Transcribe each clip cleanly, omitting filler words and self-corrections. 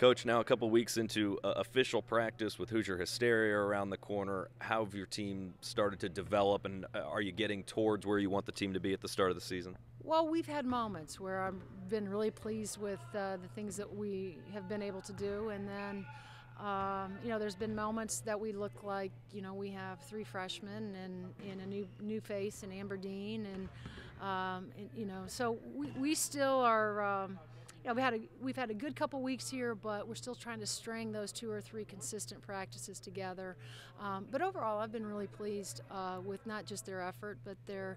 Coach, now a couple weeks into official practice with Hoosier Hysteria around the corner, how have your team started to develop, and are you getting towards where you want the team to be at the start of the season? Well, we've had moments where I've been really pleased with the things that we have been able to do, and then there's been moments that we look like we have three freshmen and a new face in Amber Dean, so we still are. We've had a good couple weeks here, but we're still trying to string those two or three consistent practices together. But overall, I've been really pleased with not just their effort, but their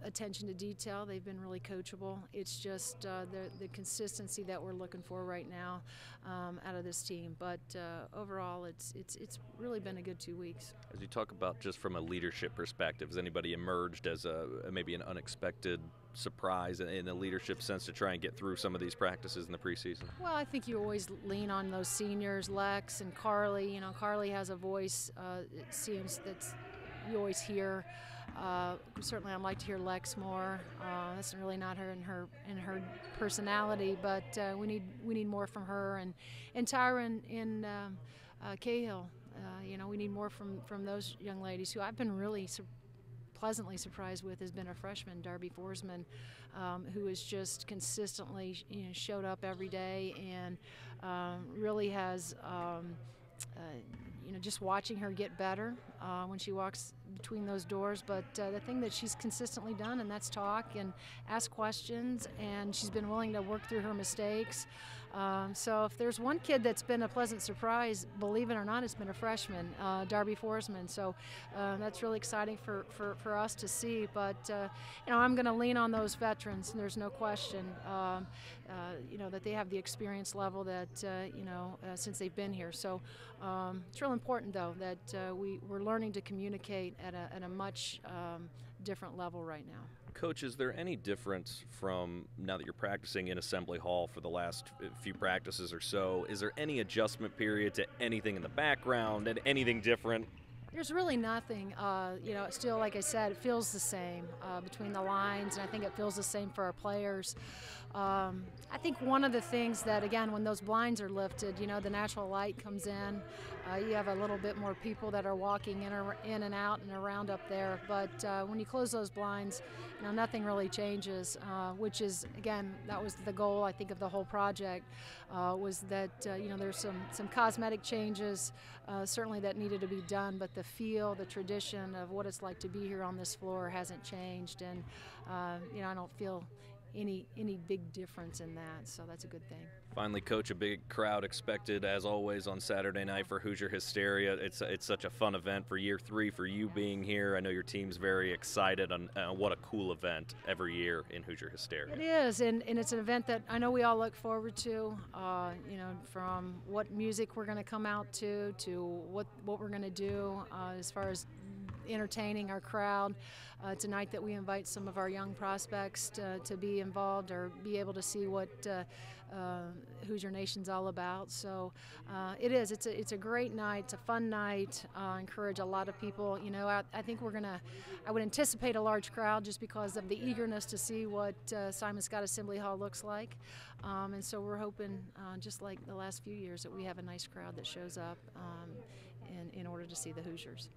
attention to detail. They've been really coachable. It's just the consistency that we're looking for right now out of this team. But overall, it's really been a good 2 weeks. As you talk about just from a leadership perspective, has anybody emerged as maybe an unexpected surprise in a leadership sense to try and get through some of these practices in the preseason? Well, I think you always lean on those seniors, Lex and Carly. Carly has a voice, it seems, that you always hear. Certainly I'd like to hear Lex more. That's really not her in her personality, but we need more from her, and Tyra and Cahill. We need more from those young ladies who I've been really pleasantly surprised with has been a freshman, Darby Forsman, who has just consistently showed up every day and really has just watching her get better when she walks between those doors. But the thing that she's consistently done, and that's talk and ask questions, and she's been willing to work through her mistakes. So if there's one kid that's been a pleasant surprise, believe it or not, it's been a freshman, Darby Forsman. So that's really exciting for us to see. But I'm going to lean on those veterans, and there's no question that they have the experience level that since they've been here. So it's real important, though, that we're learning to communicate at a much different level right now. Coach, is there any difference from now that you're practicing in Assembly Hall for the last few practices or so? Is there any adjustment period to anything in the background and anything different? There's really nothing. Still, like I said, it feels the same between the lines, and I think it feels the same for our players. I think one of the things that, again, when those blinds are lifted, the natural light comes in. You have a little bit more people that are walking in and out and around up there. But when you close those blinds, nothing really changes, which is, again, that was the goal, I think, of the whole project, was that, there's some cosmetic changes, certainly that needed to be done, but the feel, the tradition of what it's like to be here on this floor hasn't changed, and I don't feel any big difference in that, so that's a good thing. Finally, Coach, a big crowd expected, as always, on Saturday night for Hoosier Hysteria. It's such a fun event for year 3 for you being here. I know your team's very excited on what a cool event every year in Hoosier Hysteria. It is, and it's an event that I know we all look forward to, from what music we're going to come out to what we're going to do as far as entertaining our crowd. It's a night that we invite some of our young prospects to be involved or be able to see what Hoosier Nation's all about. So it's a great night. It's a fun night. Encourage a lot of people. I think I would anticipate a large crowd just because of the eagerness to see what Simon Scott Assembly Hall looks like. And so we're hoping, just like the last few years, that we have a nice crowd that shows up in order to see the Hoosiers.